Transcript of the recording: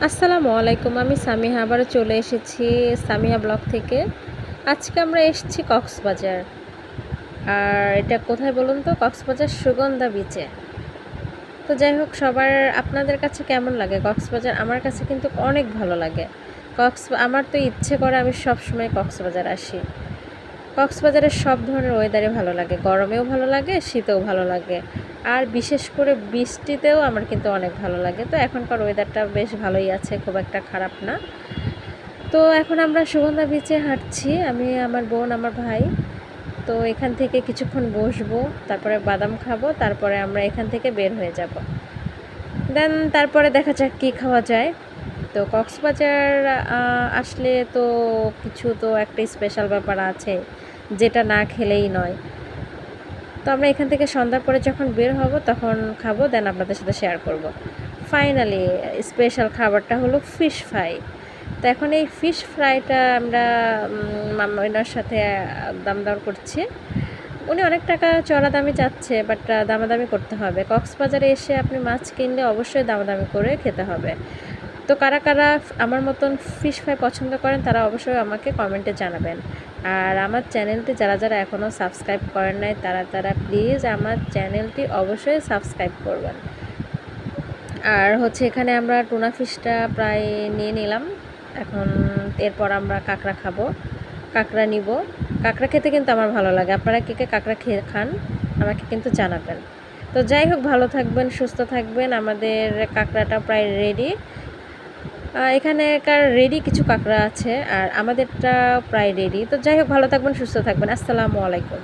আসসালামু আলাইকুম। আমি সামিহা আবারও চলে এসেছি সামিহা ব্লগ থেকে। আজকে আমরা এসেছি কক্সবাজার। আর এটা কোথায় বলুন তো? কক্সবাজার সুগন্ধা বিচে। তো যাই হোক, আপনাদের কাছে কেমন লাগে কক্সবাজার? আমার কাছে কিন্তু অনেক ভালো লাগে। আমার তো ইচ্ছে করে আমি সবসময় কক্সবাজার আসি। কক্সবাজারের সব ধরনের ওয়েদারে ভালো লাগে, গরমেও ভালো লাগে, শীতেও ভালো লাগে। আর বিশেষ করে বৃষ্টিতেও আমার কিন্তু অনেক ভালো লাগে। তো এখনকার ওয়েদারটা বেশ ভালোই আছে, খুব একটা খারাপ না। তো এখন আমরা সুগন্ধা বিচে হাঁটছি, আমি, আমার বোন, আমার ভাই। তো এখান থেকে কিছুক্ষণ বসবো, তারপরে বাদাম খাবো, তারপরে আমরা এখান থেকে বের হয়ে যাব। দেন তারপরে দেখা যাক কী খাওয়া যায়। তো কক্সবাজার আসলে তো কিছু তো একটা স্পেশাল ব্যাপার আছে, যেটা না খেলেই নয়। তো আমরা এখান থেকে সন্ধ্যার পরে যখন বের হব তখন খাবো, দেন আপনাদের সাথে শেয়ার করব। ফাইনালি স্পেশাল খাবারটা হলো ফিশ ফ্রাই। তো এখন এই ফিশ ফ্রাইটা আমরা মামার সাথে দাম করছি। উনি অনেক টাকা চড়া দামি চাচ্ছে, বাট দামাদামি করতে হবে। কক্সবাজারে এসে আপনি মাছ কিনলে অবশ্যই দামাদামি করে খেতে হবে। তো কারা কারা আমার মতন ফিশ ফ্রাই পছন্দ করেন তারা অবশ্যই আমাকে কমেন্টে জানাবেন। আর আমার চ্যানেলটি যারা এখনও সাবস্ক্রাইব করেন নাই তারা প্লিজ আমার চ্যানেলটি অবশ্যই সাবস্ক্রাইব করবেন। আর হচ্ছে এখানে আমরা টুনা ফিশটা প্রায় নিয়ে নিলাম। এখন এরপর আমরা কাঁকড়া খাবো, কাঁকড়া নিব। কাঁকড়া খেতে কিন্তু আমার ভালো লাগে। আপনারা কে কে কাঁকড়া খেয়ে খান আমাকে কিন্তু জানাবেন। তো যাই হোক, ভালো থাকবেন, সুস্থ থাকবেন। আমাদের কাঁকড়াটা প্রায় রেডি। এখানেকার রেডি কিছু কাঁকড়া আছে আর আমাদেরটা প্রায় রেডি। তো যাই হোক, ভালো থাকবেন, সুস্থ থাকবেন। আসসালামু আলাইকুম।